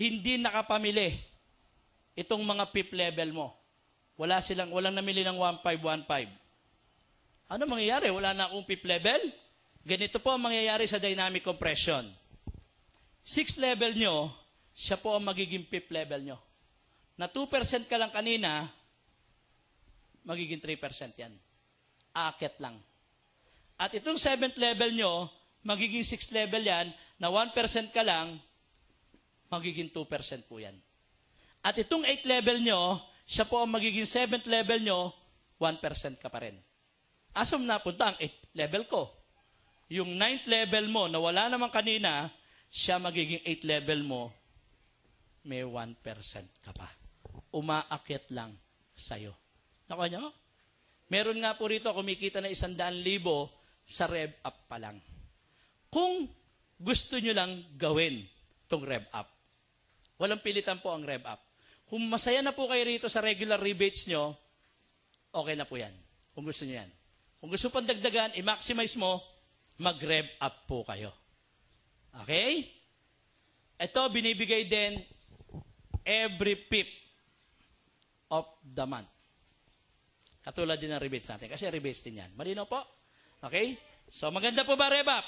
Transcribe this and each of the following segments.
hindi nakapamili itong mga PIP level mo. Walang namili ng 1515. Ano mangyayari? Wala na akong PIP level? Ganito po ang mangyayari sa dynamic compression. 6 level nyo, siya po ang magiging PIP level nyo. Na 2% ka lang kanina, magiging 3% yan. Akit lang. At itong 7th level nyo, magiging 6th level yan, na 1% ka lang, magiging 2% po yan. At itong 8th level nyo, siya po ang magiging 7th level nyo, 1% ka pa rin. Asom napunta ang 8th level ko. Yung 9th level mo, na wala naman kanina, siya magiging 8th level mo, may 1% ka pa. Umaakit lang sa'yo. Nakuha nyo? Meron nga po rito, kumikita na 100,000 sa rev up pa lang. Kung gusto nyo lang gawin itong rev up, walang pilitan po ang rev up. Kung masaya na po kayo rito sa regular rebates nyo, okay na po yan. Kung gusto nyo yan. Kung gusto pang dagdagan, i-maximize mo, mag-rev up po kayo. Okay? Ito, binibigay din every PIP of the month. Katulad din ng rebates natin. Kasi rebates din yan. Malinaw po? Okay? So, maganda po ba rev up?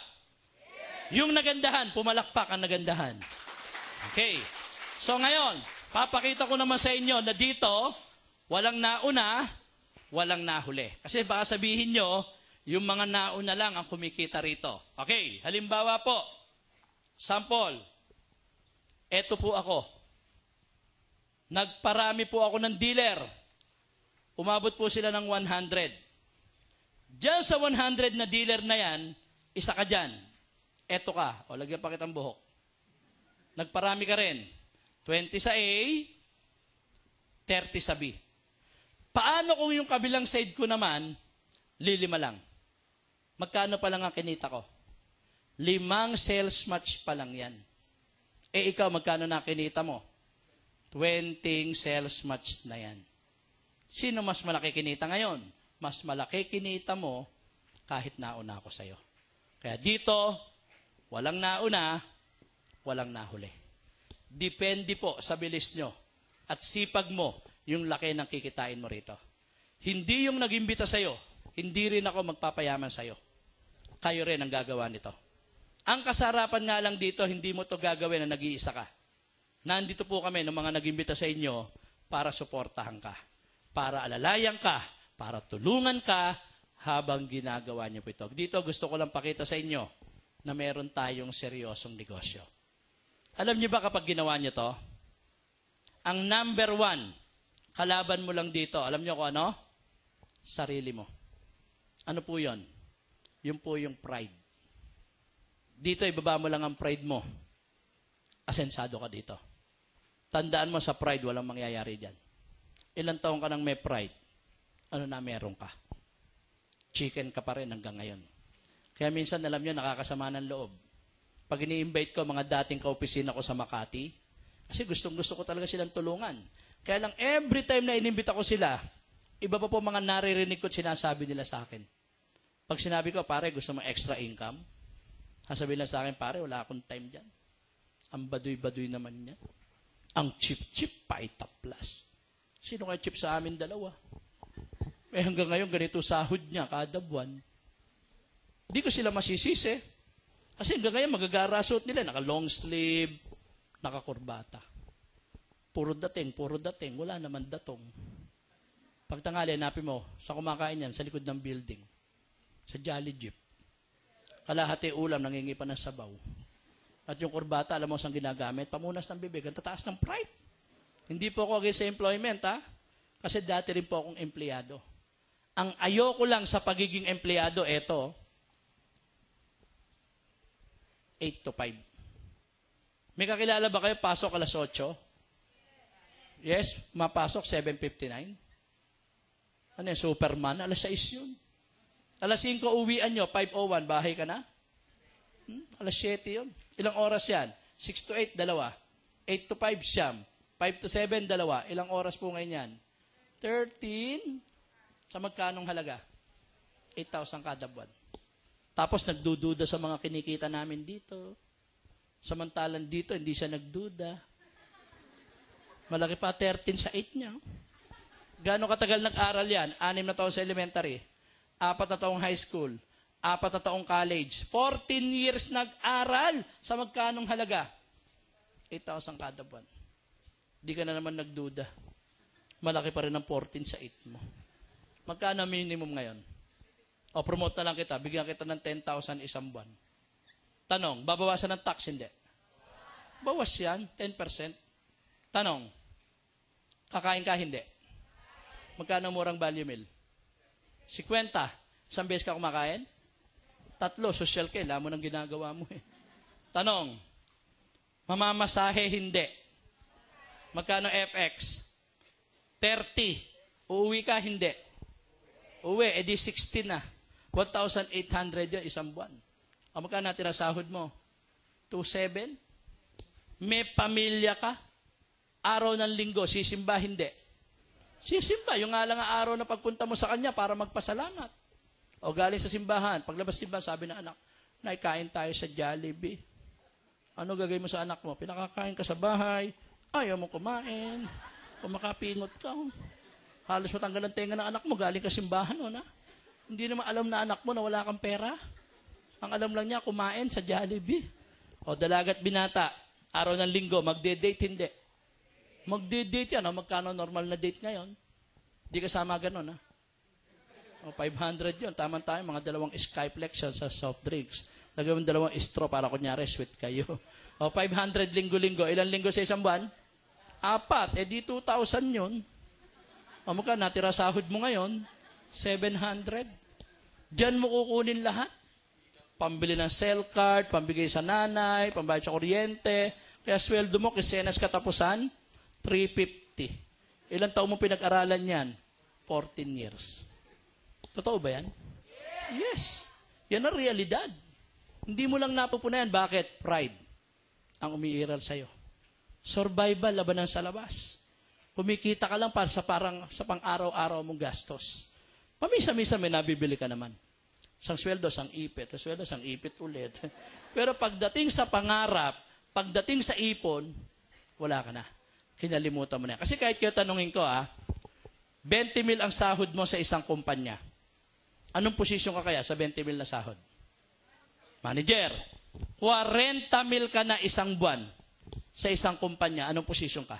Yung nagandahan, pumalakpak ang nagandahan. Okay. So, ngayon, papakita ko naman sa inyo na dito, walang nauna, walang nahuli. Kasi baka sabihin nyo, yung mga nauna lang ang kumikita rito. Okay, halimbawa po, sample, eto po ako. Nagparami po ako ng dealer. Umabot po sila ng 100. Diyan sa 100 na dealer na yan, isa ka dyan. Eto ka. O, lagyan pa kitang buhok. Nagparami ka rin. 20 sa A, 30 sa B. Paano kung yung kabilang side ko naman, lilima lang? Magkano pa lang ang kinita ko? 5 sales match pa lang yan. Eh ikaw, magkano na kinita mo? 20 sales match na yan. Sino mas malaki kinita ngayon? Mas malaki kinita mo kahit nauna ako sa'yo. Kaya dito, walang nauna, walang nahuli. Depende po sa bilis nyo at sipag mo yung laki ng kikitain mo rito. Hindi yung nag-imbita sa'yo, hindi rin ako magpapayaman sa'yo. Kayo rin ang gagawa nito. Ang kasarapan nga lang dito, hindi mo to gagawin na nag-iisa ka. Nandito po kami ng mga nag-imbita sa inyo para suportahan ka, para alalayan ka, para tulungan ka habang ginagawa niyo po ito. Dito gusto ko lang pakita sa inyo na meron tayong seryosong negosyo. Alam niyo ba kapag ginawa niyo to, ang number 1, kalaban mo lang dito, alam niyo kung ano? Sarili mo. Ano po yun? Yun po yung pride. Dito, ibaba mo lang ang pride mo. Asensado ka dito. Tandaan mo sa pride, walang mangyayari dyan. Ilang taong ka nang may pride? Ano na meron ka? Chicken ka pa rin hanggang ngayon. Kaya minsan, alam nyo, nakakasama ng loob. Pag ini-invite ko mga dating kaopisina ko sa Makati, kasi gustong-gusto ko talaga silang tulungan. Kaya lang, every time na inimbita ko sila, iba pa po mga naririnig ko at sinasabi nila sa akin. Pag sinabi ko, pare, gusto mo extra income? Sasabihin lang sa akin, pare, wala akong time dyan. Ang baduy-baduy naman niya. Ang chip-chip, paita plus. Sino kaya chip sa amin dalawa? Eh hanggang ngayon, ganito sahod niya kada buwan. Di ko sila masisisi. Kasi hanggang ngayon, magagarasot nila. Naka-long sleeve, naka-kurbata. Puro dating. Wala naman datong. Pagtangali, hanapin mo, sa kumakain yan, sa likod ng building. Sa Jolly Jeep. Kalahati ulam, nangingipan ng sabaw. At yung kurbata, alam mo saan ginagamit? Pamunas ng bibig. Ang tataas ng pride. Hindi po ako against sa employment, ha? Kasi dati rin po akong empleyado. Ang ayoko lang sa pagiging empleyado, eto, 8 to 5. May kakilala ba kayo, pasok alas 8? Yes, mapasok 7:59. Ano yung Superman? Alas 6 yun. Alas 5 uwian nyo, 5:01, bahay ka na? Alas 7 yun. Ilang oras yan? 6 to 8, 2. 8 to 5, siyam. 5 to 7, 2. Ilang oras po ngayon yan? 13. Sa magkanong halaga? 8,000 kada buwan. Tapos nagdududa sa mga kinikita namin dito. Samantalang dito, hindi siya nagduda. Malaki pa, 13 sa 8 niya. Gano'ng katagal nag-aral yan? 6 na taon sa elementary, 4 na taong high school, 4 na taong college, 14 years nag-aral sa magkanong halaga? 8,000 kada buwan. Di ka na naman nagduda. Malaki pa rin ang 14 sa 8 mo. Magkano minimum ngayon? O promote na lang kita, bigyan kita ng 10,000 isang buwan. Tanong, babawasan ng tax? Hindi. Bawas yan, 10%. Tanong, kakain ka? Hindi. Magkano murang value meal? 50. Isang beses ka kumakain? 3, social ka, alam mo nang ginagawa mo eh. Tanong, mamamasahe? Hindi. Magkano FX? 30. Uuwi ka? Hindi. Uwi, edi 16 na. 1,800 yan isang buwan. O magkano natin ang sahod mo? 2,700? May pamilya ka? Araw ng linggo, sisimba? Hindi. Sisimba, yung nga lang ang araw na pagpunta mo sa kanya para magpasalamat. O galing sa simbahan, paglabas simbahan, sabi ng anak, naikain tayo sa Jollibee. Ano gagawin mo sa anak mo? Pinakakain ka sa bahay, ayaw mo kumain, kumakapingot ka. Halos matanggal ang tenga ng anak mo, galing ka simbahan, o na? Hindi naman alam na anak mo na wala kang pera. Ang alam lang niya, kumain sa Jollibee. O dalagat binata, araw ng linggo, magde-date? Hindi. Magde-date yan, o magkano normal na date ngayon? Di kasama ganun, ha? O 500 yun, tama tayo, mga 2 Skyflex sa soft drinks. Lagyan mo 2 straw para kunyari, sweet kayo. O 500 linggo-linggo, ilang linggo sa isang buwan? 4, di 2,000 yun. O magkano natira sahod mo ngayon? 700. Diyan mo kukunin lahat. Pambili ng cell card, pambigay sa nanay, pambayad sa kuryente. Kaya sweldo mo, kisenas katapusan, 350. Ilang taon mo pinag-aralan yan? 14 years. Totoo ba yan? Yes. Yan ang realidad. Hindi mo lang napupunayan. Bakit? Pride ang umiiral sa'yo. Survival, labanan sa labas. Kumikita ka lang para sa pang-araw-araw mong gastos. Pamisa-misa may nabibili ka naman. Isang sweldo, isang ipit. Isang sweldo, isang ipit ulit. Pero pagdating sa pangarap, pagdating sa ipon, wala ka na. Kinalimutan mo na. Kasi kahit kayo tanungin ko, 20 mil ang sahod mo sa isang kumpanya. Anong posisyon ka kaya sa 20 mil na sahod? Manager. 40 mil ka na isang buwan sa isang kumpanya. Anong posisyon ka?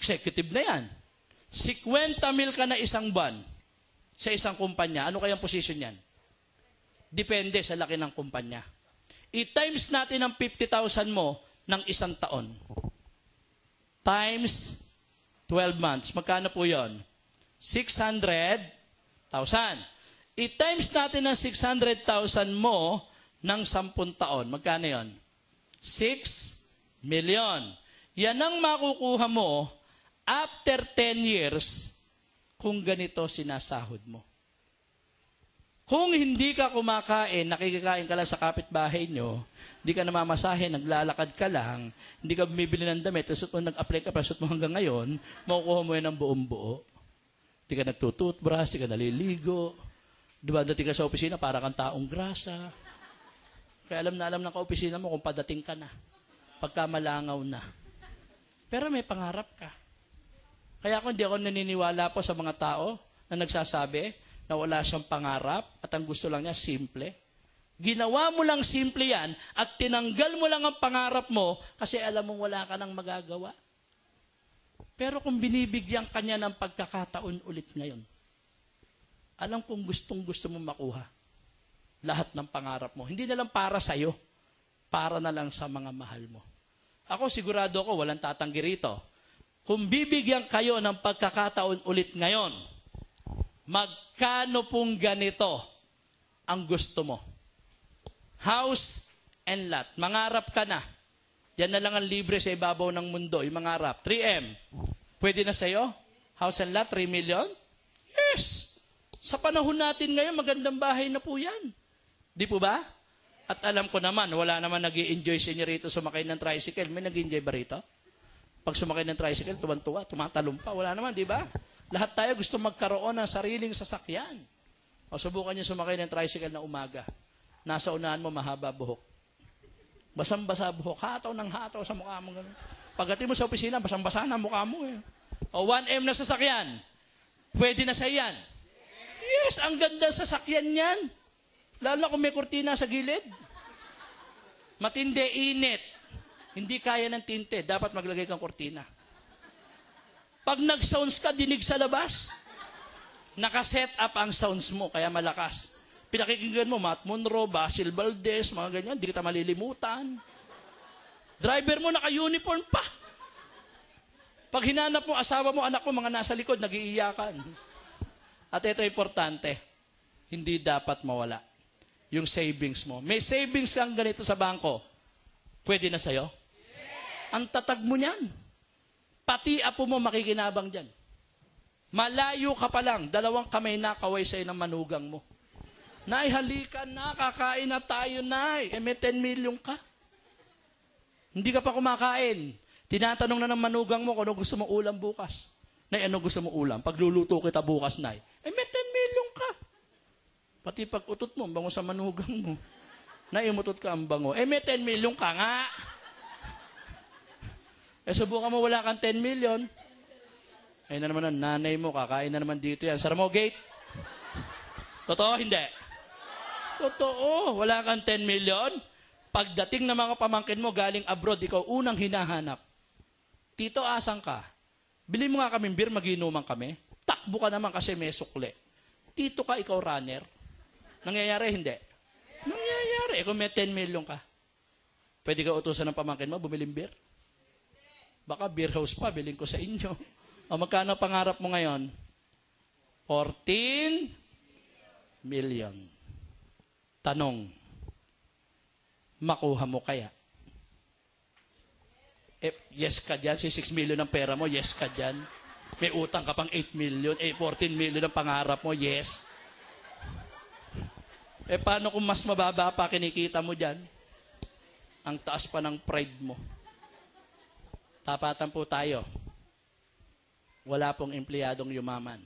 Executive na yan. 50 mil ka na isang buwan sa isang kumpanya. Ano kayang posisyon yan? Depende sa laki ng kumpanya. I-times natin ang 50,000 mo ng isang taon. Times 12 months. Magkano po yon? 600,000. I-times natin ang 600,000 mo ng 10 taon. Magkano yon? 6 million. Yan ang makukuha mo after 10 years kung ganito sinasahod mo. Kung hindi ka kumakain, nakikikain ka lang sa kapitbahay nyo, hindi ka namamasahe, naglalakad ka lang, hindi ka bumibili ng damit, tapos kung nag-apply ka, pasot mo hanggang ngayon, makukuha mo yan ng buong buo. Hindi ka nagtututbrush, hindi ka naliligo, dating ka sa opisina, para kang taong grasa. Kaya alam na alam ng ka-opisina mo kung padating ka na, pagka malangaw na. Pero may pangarap ka. Kaya kung hindi ako naniniwala po sa mga tao na nagsasabi, na wala siyang pangarap at ang gusto lang niya simple. Ginawa mo lang simple yan at tinanggal mo lang ang pangarap mo kasi alam mong wala ka nang magagawa. Pero kung binibigyan ka niya ng pagkakataon ulit ngayon, alam kong gustong-gusto mong makuha lahat ng pangarap mo. Hindi na lang para sa'yo, para na lang sa mga mahal mo. Ako sigurado ko, walang tatanggi rito. Kung bibigyan kayo ng pagkakataon ulit ngayon, magkano pong ganito ang gusto mo? House and lot. Mangarap ka na. Yan na lang ang libre sa ibabaw ng mundo. Yung mangarap. 3M. Pwede na sa'yo? House and lot, 3 million? Yes! Sa panahon natin ngayon, magandang bahay na po yan. Di po ba? At alam ko naman, wala naman nag-i-enjoy sa inyo rito sumakay ng tricycle. May nag-i-enjoy ba rito? Pag sumakay ng tricycle, tuwan-tuwa, tumatalong pa. Wala naman, di ba? Lahat tayo gusto magkaroon ng sariling sasakyan. O subukan niyo sumakay ng tricycle na umaga. Nasa unahan mo, mahaba buhok. Basang-basa buhok. Hataw ng hataw sa mukha mo. Pagdating mo sa opisina, basang-basa na mukha mo eh. O 1M na sasakyan, pwede na sa iyan. Yes, ang ganda sasakyan yan. Lalo kung may kurtina sa gilid. Matindi, init. Hindi kaya ng tinte, dapat maglagay kang kurtina. Pag nag-sounds ka, dinig sa labas. Nakaset up ang sounds mo, kaya malakas. Pinakikinggan mo, Matt Monroe, Basil Valdez, mga ganyan, di kita malilimutan. Driver mo, naka-uniform pa. Pag hinanap mo, asawa mo, anak mo, mga nasa likod, nag-iiyakan. At ito importante, hindi dapat mawala yung savings mo. May savings kang ganito sa bangko, pwede na sa'yo? Ang tatag mo niyan. Pati apo mo makikinabang dyan. Malayo ka pa lang, 2 kamay na kaway sa'yo ng manugang mo. Nay, halika na, kakain na tayo, Nay. May 10 million ka. Hindi ka pa kumakain. Tinatanong na ng manugang mo kung ano gusto mong ulam bukas. Nay, ano gusto mong ulam? Pagluluto kita bukas, Nay. May 10 million ka. Pati pag utot mo, bango sa manugang mo. Nay, umutot ka ang bango. May 10 million ka nga. Subukan mo wala kang 10 million. Ayun na naman ang nanay mo, kakain na naman dito yan. Sara mo, gate. Totoo, hindi? Totoo, wala kang 10 million. Pagdating ng mga pamangkin mo galing abroad, ikaw unang hinahanap. Tito, asan ka? Bili mo nga kaming beer, magiinuman kami. Takbo ka naman kasi may sukle. Tito ka, ikaw runner. Nangyayari, hindi? Nangyayari. Kung may 10 million ka, pwede ka utusan ng pamangkin mo, bumiling beer? Baka beer house pa, bilhin ko sa inyo. O magkano pangarap mo ngayon? 14 million. Tanong, makuha mo kaya? Yes ka dyan, si 6 million ang pera mo, yes ka dyan. May utang ka pang 8 million, 14 million ang pangarap mo, yes. Paano kung mas mababa pa kinikita mo dyan? Ang taas pa ng pride mo. Tapatan po tayo. Wala pong empleyadong yumaman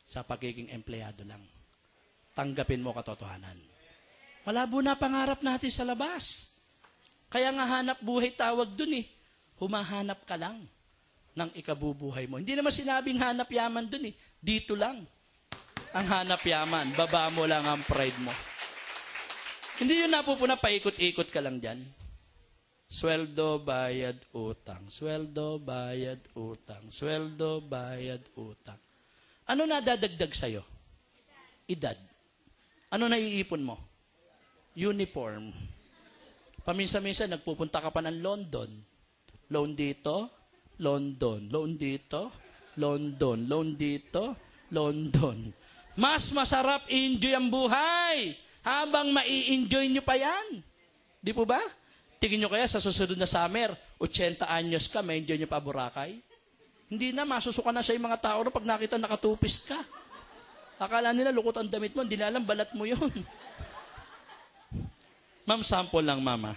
sa pagiging empleyado lang. Tanggapin mo katotohanan. Malabo na pangarap natin sa labas. Kaya nga hanap buhay tawag dun eh. Humahanap ka lang ng ikabubuhay mo. Hindi naman sinabing hanap yaman dun eh. Dito lang ang hanap yaman. Baba mo lang ang pride mo. Hindi yun napupuna, paikot-ikot ka lang dyan. Sweldo, bayad, utang. Sweldo, bayad, utang. Sweldo, bayad, utang. Ano nadadagdag sa'yo? Edad. Ano naiipon mo? Uniform. Paminsan-minsan, nagpupunta ka pa ng London. Loan dito, London. Loan dito, London. Loan dito, London. Mas masarap enjoy ang buhay habang mai-enjoy nyo pa yan. Di po ba? Tingin nyo kaya sa susunod na summer, 80 anyos ka, may enjoy nyo pa Boracay? Hindi na, masusuka na siya yung mga tao pag nakita nakatupis ka. Akala nila lukot ang damit mo, hindi na alam, balat mo yun. Ma'am, sample lang, mama.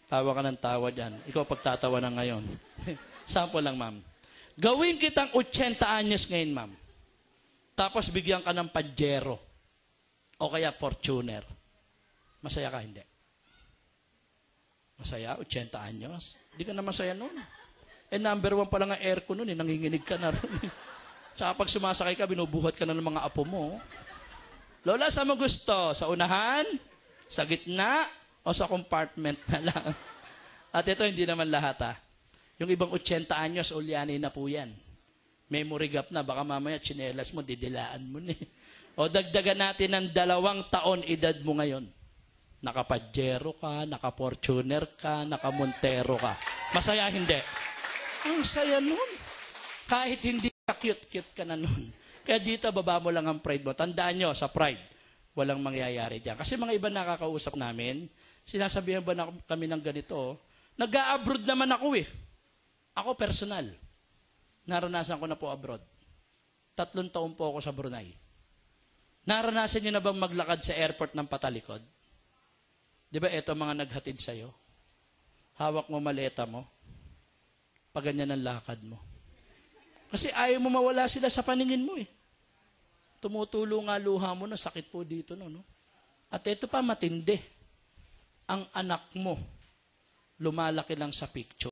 Tawa ka ng tawa dyan. Ikaw pagtatawa na ngayon. Sample lang, ma'am. Gawin kitang 80 anyos ngayon, ma'am. Tapos bigyan ka ng Pajero. O kaya Fortuner. Masaya ka, hindi? Masaya? 80 anyos? Hindi ka na masaya nun. Number 1 pa lang ang aircon nun, nanginginig ka na rin. Tsaka pag sumasakay ka, binubuhat ka na ng mga apo mo. Lola, saan mo gusto? Sa unahan? Sa gitna? O sa compartment na lang? At ito, hindi naman lahat ha. Yung ibang 80 anyos, ulyanin na po yan. Memory gap na, baka mamaya tsinelas mo, didilaan mo na. O dagdagan natin ng 2 taon edad mo ngayon. Naka-Pajero ka, naka-Fortuner ka, naka-Montero ka. Masaya, hindi? Ang saya nun. Kahit hindi ka cute-cute ka na nun. Kaya dito, baba mo lang ang pride mo. Tandaan nyo, sa pride, walang mangyayari dyan. Kasi mga iba nakakausap namin, sinasabihan ba na kami ng ganito? Nag-a-abroad naman ako eh. Ako personal. Naranasan ko na po abroad. 3 taon po ako sa Brunei. Naranasan nyo na bang maglakad sa airport ng patalikod? Di ba ito mga naghatid sa'yo? Hawak mo maleta mo. Paganyan ang lakad mo. Kasi ayaw mo mawala sila sa paningin mo eh. Tumutulo nga luha mo na sakit po dito. No? At ito pa matindi. Ang anak mo, lumalaki lang sa picture.